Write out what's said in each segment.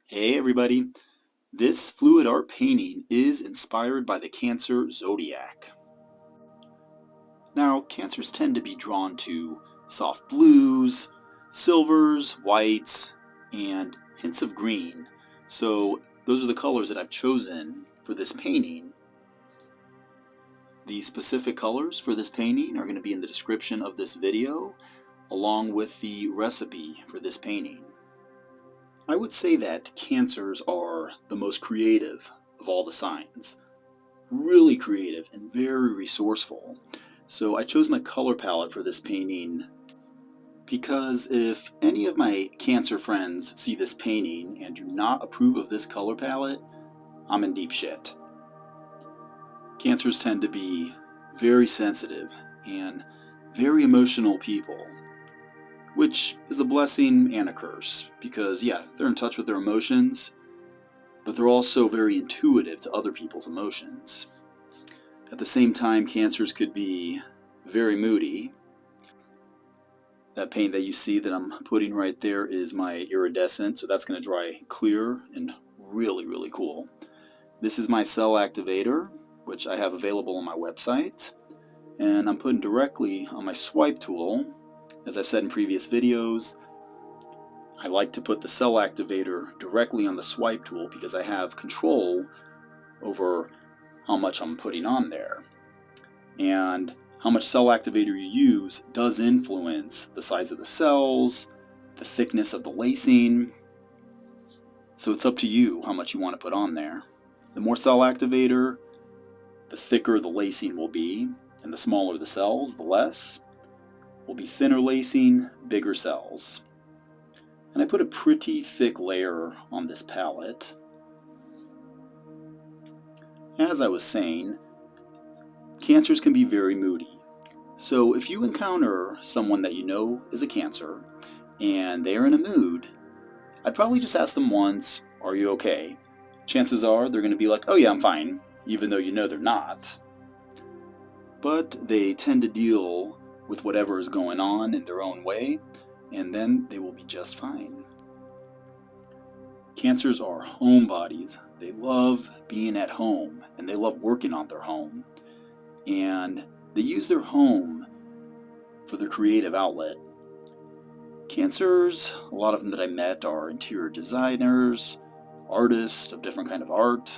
Hey everybody, this fluid art painting is inspired by the Cancer zodiac. Now, Cancers tend to be drawn to soft blues, silvers, whites, and hints of green. So those are the colors that I've chosen for this painting. The specific colors for this painting are going to be in the description of this video, along with the recipe for this painting. I would say that Cancers are the most creative of all the signs. Really creative and very resourceful. So I chose my color palette for this painting because if any of my Cancer friends see this painting and do not approve of this color palette, I'm in deep shit. Cancers tend to be very sensitive and very emotional people, which is a blessing and a curse because, yeah, they're in touch with their emotions, but they're also very intuitive to other people's emotions. At the same time, Cancers could be very moody. That paint that you see that I'm putting right there is my iridescent, so that's going to dry clear and really, really cool. This is my cell activator, which I have available on my website, and I'm putting directly on my swipe tool. As I've said in previous videos, I like to put the cell activator directly on the swipe tool because I have control over how much I'm putting on there. And how much cell activator you use does influence the size of the cells, the thickness of the lacing. So it's up to you how much you want to put on there. The more cell activator, the thicker the lacing will be, and the smaller the cells, the less. Will be thinner lacing, bigger cells. And I put a pretty thick layer on this palette. As I was saying, Cancers can be very moody. So if you encounter someone that you know is a Cancer and they're in a mood, I'd probably just ask them once, "Are you okay?" Chances are they're going to be like, "Oh yeah, I'm fine," even though you know they're not. But they tend to deal with whatever is going on in their own way, and then they will be just fine. Cancers are homebodies. They love being at home and they love working on their home. And they use their home for their creative outlet. Cancers, a lot of them that I met are interior designers, artists of different kind of art.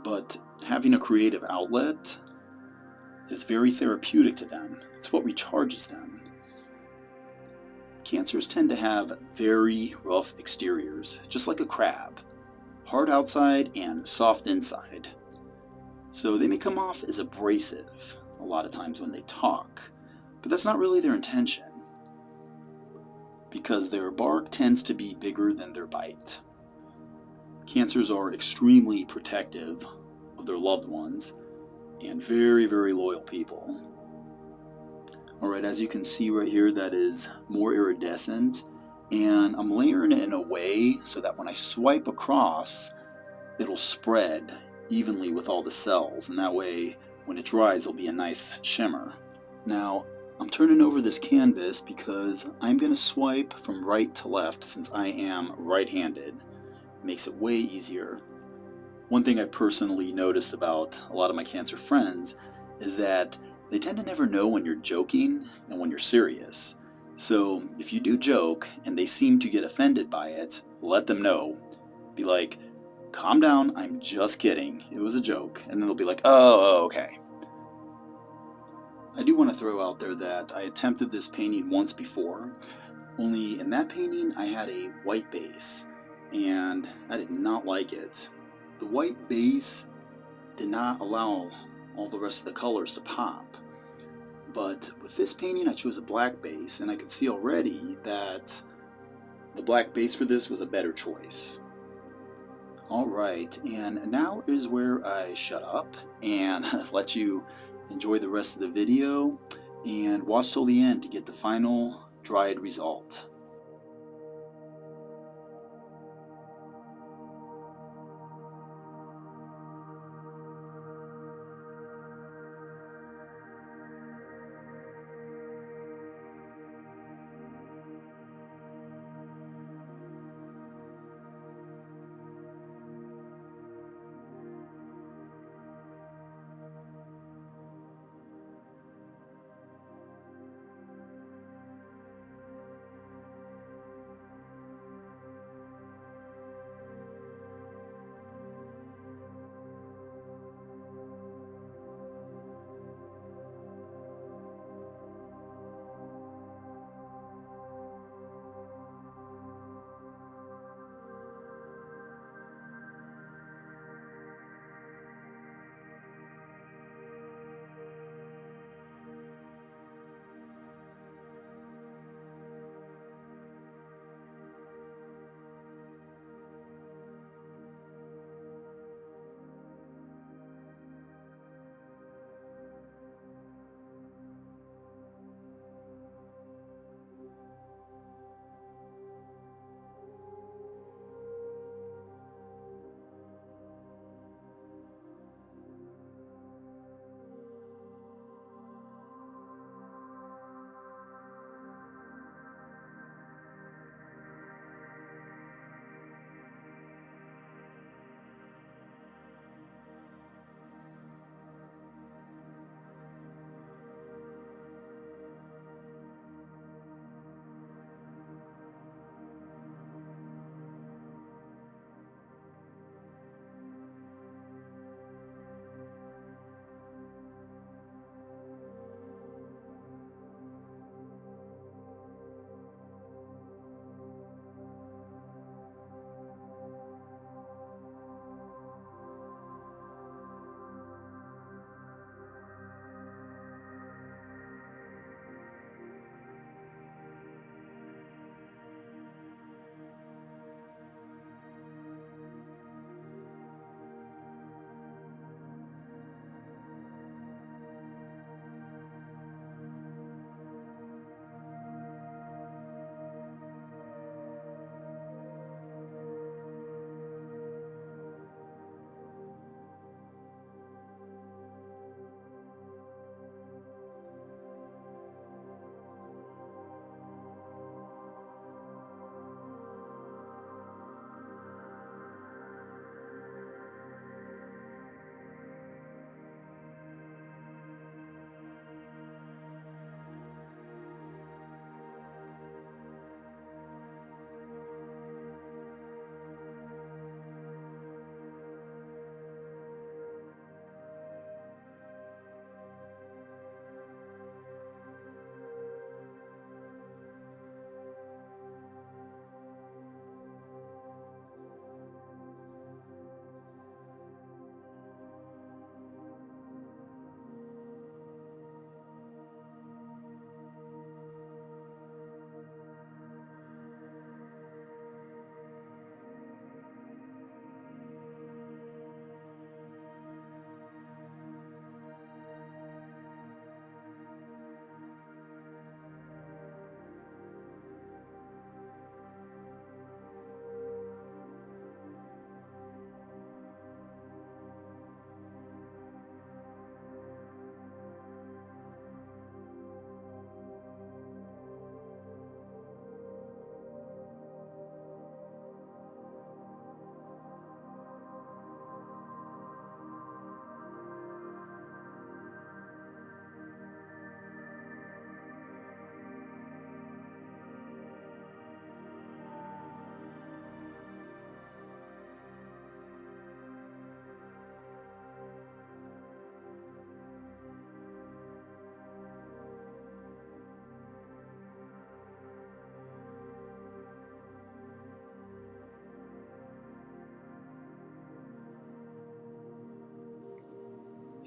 But having a creative outlet is very therapeutic to them. It's what recharges them. Cancers tend to have very rough exteriors, just like a crab. Hard outside and soft inside. So they may come off as abrasive a lot of times when they talk, but that's not really their intention, because their bark tends to be bigger than their bite. Cancers are extremely protective of their loved ones and very, very loyal people. Alright, as you can see right here, that is more iridescent, and I'm layering it in a way so that when I swipe across, it'll spread evenly with all the cells, and that way when it dries it'll be a nice shimmer. Now I'm turning over this canvas because I'm going to swipe from right to left since I am right-handed. It makes it way easier. One thing I've personally noticed about a lot of my Cancer friends is that they tend to never know when you're joking and when you're serious. So if you do joke and they seem to get offended by it, let them know. Be like, "Calm down, I'm just kidding. It was a joke." And then they'll be like, "Oh, okay." I do want to throw out there that I attempted this painting once before, only in that painting I had a white base, and I did not like it. The white base did not allow all the rest of the colors to pop. But with this painting I chose a black base, and I could see already that the black base for this was a better choice. Alright, and now is where I shut up and let you enjoy the rest of the video and watch till the end to get the final dried result.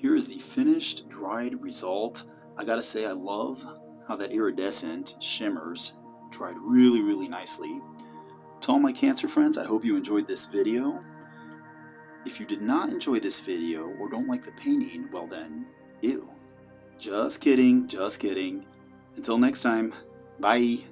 Here is the finished dried result. I gotta say, I love how that iridescent shimmers dried really, really nicely. To all my Cancer friends, I hope you enjoyed this video. If you did not enjoy this video or don't like the painting, well then, ew. Just kidding, just kidding. Until next time, bye.